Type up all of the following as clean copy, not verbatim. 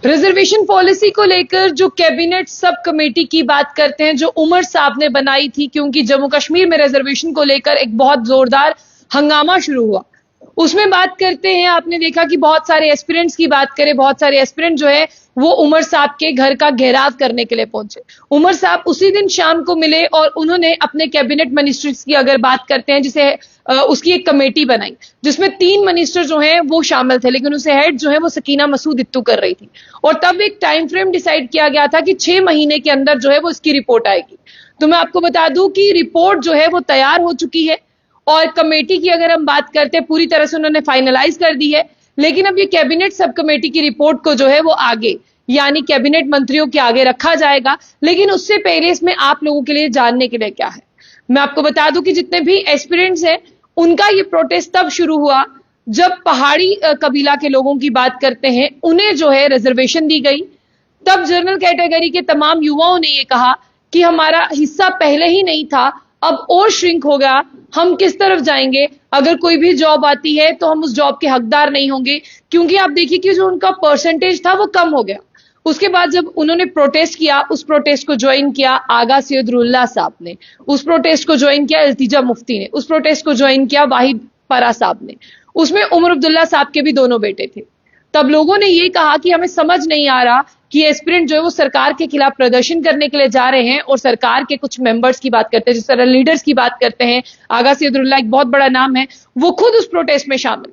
Reservation policy को लेकर जो कैबिनेट सब कमेटी की बात करते हैं, जो उमर साहब ने बनाई थी, क्योंकि जम्मू कश्मीर में रिजर्वेशन को लेकर एक बहुत जोरदार हंगामा शुरू हुआ, उसमें बात करते हैं। आपने देखा कि बहुत सारे एस्पिरेंट्स की बात करें, बहुत सारे एस्पिरेंट जो है वो उमर साहब के घर का घेराव करने के लिए पहुंचे। उमर साहब उसी दिन शाम को मिले और उन्होंने अपने कैबिनेट मिनिस्टर्स की अगर बात करते हैं, जिसे उसकी एक कमेटी बनाई जिसमें 3 मिनिस्टर जो हैं वो शामिल थे, लेकिन उसे हेड जो है वो सकीना मसूद इत्तू कर रही थी। और तब एक टाइम फ्रेम डिसाइड किया गया था कि 6 महीने के अंदर जो है वो इसकी रिपोर्ट आएगी। तो मैं आपको बता दूं कि रिपोर्ट जो है वो तैयार हो चुकी है और कमेटी की अगर हम बात करते हैं, पूरी तरह से उन्होंने फाइनलाइज कर दी है। लेकिन अब ये कैबिनेट सब कमेटी की रिपोर्ट को जो है वो आगे, यानी कैबिनेट मंत्रियों के आगे रखा जाएगा। लेकिन उससे पहले इसमें आप लोगों के लिए जानने के लिए क्या है, मैं आपको बता दूं कि जितने भी एस्पिरेंट्स हैं उनका ये प्रोटेस्ट तब शुरू हुआ जब पहाड़ी कबीला के लोगों की बात करते हैं, उन्हें जो है रिजर्वेशन दी गई। तब जनरल कैटेगरी के तमाम युवाओं ने ये कहा कि हमारा हिस्सा पहले ही नहीं था, अब और श्रिंक हो गया, हम किस तरफ जाएंगे, अगर कोई भी जॉब आती है तो हम उस जॉब के हकदार नहीं होंगे। क्योंकि आप देखिए कि जो उनका परसेंटेज था वो कम हो गया। उसके बाद जब उन्होंने प्रोटेस्ट किया, उस प्रोटेस्ट को ज्वाइन किया आगा सैयदुल्लाह साहब ने, उस प्रोटेस्ट को ज्वाइन किया इल्तिजा मुफ्ती ने, उस प्रोटेस्ट को ज्वाइन किया वाहिद परा साहब ने, उसमें उमर अब्दुल्ला साहब के भी दोनों बेटे थे। तब लोगों ने ये कहा कि हमें समझ नहीं आ रहा कि एस्पिरेंट जो है वो सरकार के खिलाफ प्रदर्शन करने के लिए जा रहे हैं और सरकार के कुछ मेंबर्स की बात करते हैं, जिस तरह लीडर्स की बात करते हैं, आगा सैयदुल्लाह एक बहुत बड़ा नाम है, वो खुद उस प्रोटेस्ट में शामिल।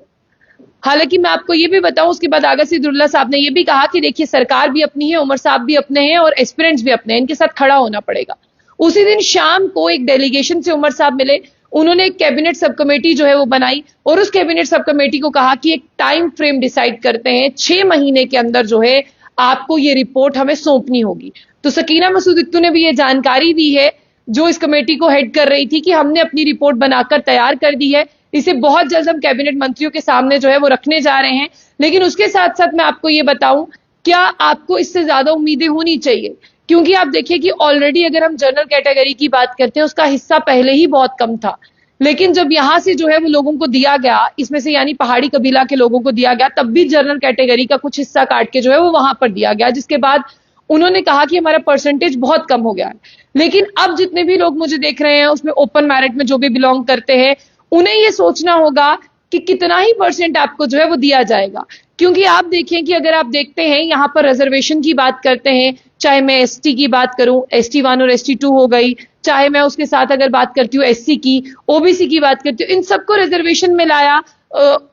हालांकि मैं आपको ये भी बताऊं, उसके बाद आगा सैयदुल्लाह साहब ने ये भी कहा कि देखिए सरकार भी अपनी है, उमर साहब भी अपने हैं और एस्पिरेंट्स भी अपने हैं, इनके साथ खड़ा होना पड़ेगा। उसी दिन शाम को एक डेलीगेशन से उमर साहब मिले, उन्होंने एक कैबिनेट सब कमेटी जो है वो बनाई और उस कैबिनेट सब कमेटी को कहा कि एक टाइम फ्रेम डिसाइड करते हैं, 6 महीने के अंदर जो है आपको ये रिपोर्ट हमें सौंपनी होगी। तो सकीना मसूद इत्तू ने भी ये जानकारी दी है, जो इस कमेटी को हेड कर रही थी, कि हमने अपनी रिपोर्ट बनाकर तैयार कर दी है, इसे बहुत जल्द हम कैबिनेट मंत्रियों के सामने जो है वो रखने जा रहे हैं। लेकिन उसके साथ साथ मैं आपको ये बताऊं, क्या आपको इससे ज्यादा उम्मीदें होनी चाहिए? क्योंकि आप देखिए कि ऑलरेडी अगर हम जनरल कैटेगरी की बात करते हैं, उसका हिस्सा पहले ही बहुत कम था। लेकिन जब यहां से जो है वो लोगों को दिया गया, इसमें से यानी पहाड़ी कबीला के लोगों को दिया गया, तब भी जनरल कैटेगरी का कुछ हिस्सा काट के जो है वो वहां पर दिया गया, जिसके बाद उन्होंने कहा कि हमारा परसेंटेज बहुत कम हो गया है। लेकिन अब जितने भी लोग मुझे देख रहे हैं, उसमें ओपन मैरिट में जो भी बिलोंग करते हैं, उन्हें ये सोचना होगा कि कितना ही परसेंट आपको जो है वो दिया जाएगा। क्योंकि आप देखें कि अगर आप देखते हैं यहाँ पर रिजर्वेशन की बात करते हैं, चाहे मैं एसटी की बात करूं, ST 1 और ST 2 हो गई, चाहे मैं उसके साथ अगर बात करती हूँ SC की, OBC की बात करती हूँ, इन सबको रिजर्वेशन में लाया।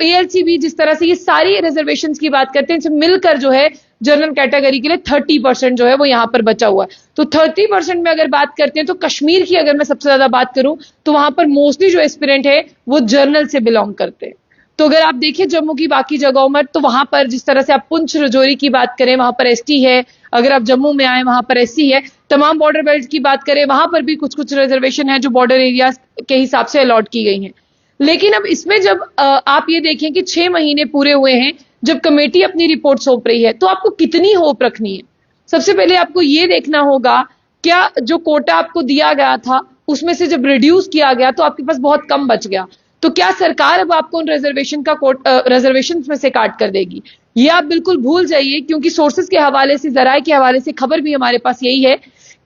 ALC भी जिस तरह से, ये सारी रिजर्वेशन की बात करते हैं, इनसे मिलकर जो है जनरल कैटेगरी के लिए 30% जो है वो यहाँ पर बचा हुआ है। तो 30% में अगर बात करते हैं तो कश्मीर की अगर मैं सबसे ज्यादा बात करूं तो वहां पर मोस्टली जो एस्पिरेंट है वो जर्नल से बिलोंग करते हैं। तो अगर आप देखिए जम्मू की बाकी जगहों में, तो वहां पर जिस तरह से आप पुंछ राजौरी की बात करें, वहां पर ST है, अगर आप जम्मू में आए वहां पर SC है, तमाम बॉर्डर बेल्ट की बात करें वहां पर भी कुछ कुछ रिजर्वेशन है जो बॉर्डर एरिया के हिसाब से अलॉट की गई है। लेकिन अब इसमें जब आप ये देखें कि 6 महीने पूरे हुए हैं जब कमेटी अपनी रिपोर्ट सौंप रही है, तो आपको कितनी होप रखनी है? सबसे पहले आपको ये देखना होगा, क्या जो कोटा आपको दिया गया था उसमें से जब रिड्यूस किया गया तो आपके पास बहुत कम बच गया, तो क्या सरकार अब आपको उन रिजर्वेशन में से काट कर देगी? ये आप बिल्कुल भूल जाइए, क्योंकि सोर्सेज के हवाले से, जराये के हवाले से खबर भी हमारे पास यही है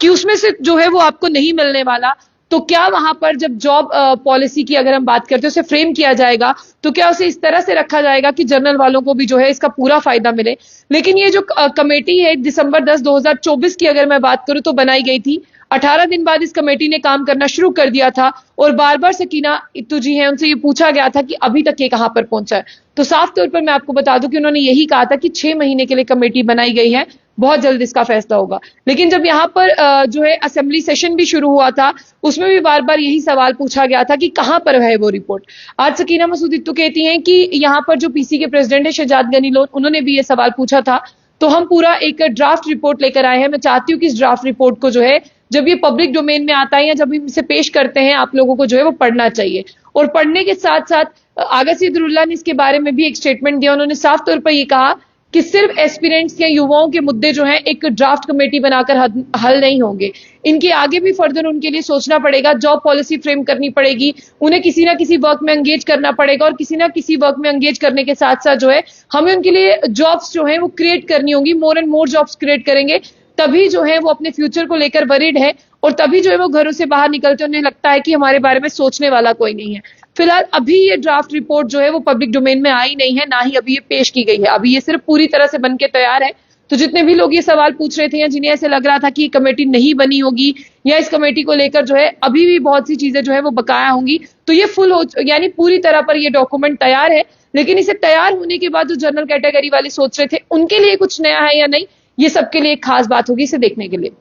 कि उसमें से जो है वो आपको नहीं मिलने वाला। तो क्या वहां पर जब जॉब पॉलिसी की अगर हम बात करते हैं, उसे फ्रेम किया जाएगा, तो क्या उसे इस तरह से रखा जाएगा कि जनरल वालों को भी जो है इसका पूरा फायदा मिले? लेकिन ये जो कमेटी है दिसंबर 10, 2024 की अगर मैं बात करूं तो बनाई गई थी। 18 दिन बाद इस कमेटी ने काम करना शुरू कर दिया था और बार बार सकीना इत्तू जी हैं, उनसे ये पूछा गया था कि अभी तक ये कहां पर पहुंचा है। तो साफ तौर पर मैं आपको बता दूं कि उन्होंने यही कहा था कि 6 महीने के लिए कमेटी बनाई गई है, बहुत जल्द इसका फैसला होगा। लेकिन जब यहाँ पर जो है असेंबली सेशन भी शुरू हुआ था, उसमें भी बार बार यही सवाल पूछा गया था कि कहां पर है वो रिपोर्ट। आज सकीना मसूद इत्तू कहती हैं कि यहाँ पर जो PC के प्रेसिडेंट है शहजाद गनी लोन, उन्होंने भी ये सवाल पूछा था। तो हम पूरा एक ड्राफ्ट रिपोर्ट लेकर आए हैं। मैं चाहती हूँ कि इस ड्राफ्ट रिपोर्ट को जो है जब ये पब्लिक डोमेन में आता है या जब हम इसे पेश करते हैं, आप लोगों को जो है वो पढ़ना चाहिए। और पढ़ने के साथ साथ आगा सैयदुल्लाह ने इसके बारे में भी एक स्टेटमेंट दिया। उन्होंने साफ तौर पर ये कहा कि सिर्फ एस्पिरेंट्स या युवाओं के मुद्दे जो हैं एक ड्राफ्ट कमेटी बनाकर हल नहीं होंगे। इनके आगे भी फर्दर उनके लिए सोचना पड़ेगा, जॉब पॉलिसी फ्रेम करनी पड़ेगी, उन्हें किसी ना किसी वर्क में एंगेज करना पड़ेगा और किसी ना किसी वर्क में एंगेज करने के साथ साथ जो है हमें उनके लिए जॉब्स जो है वो क्रिएट करनी होगी। More and more jobs create करेंगे तभी जो है वो अपने फ्यूचर को लेकर वरीड है और तभी जो है वो घरों से बाहर निकलते उन्हें लगता है कि हमारे बारे में सोचने वाला कोई नहीं है। फिलहाल अभी ये ड्राफ्ट रिपोर्ट जो है वो पब्लिक डोमेन में आई नहीं है, ना ही अभी ये पेश की गई है। अभी ये सिर्फ पूरी तरह से बन के तैयार है। तो जितने भी लोग ये सवाल पूछ रहे थे या जिन्हें ऐसे लग रहा था कि ये कमेटी नहीं बनी होगी या इस कमेटी को लेकर जो है अभी भी बहुत सी चीजें जो है वो बकाया होंगी, तो ये फुल हो यानी पूरी तरह पर ये डॉक्यूमेंट तैयार है। लेकिन इसे तैयार होने के बाद जो जनरल कैटेगरी वाले सोच रहे थे उनके लिए कुछ नया है या नहीं, ये सबके लिए एक खास बात होगी इसे देखने के लिए।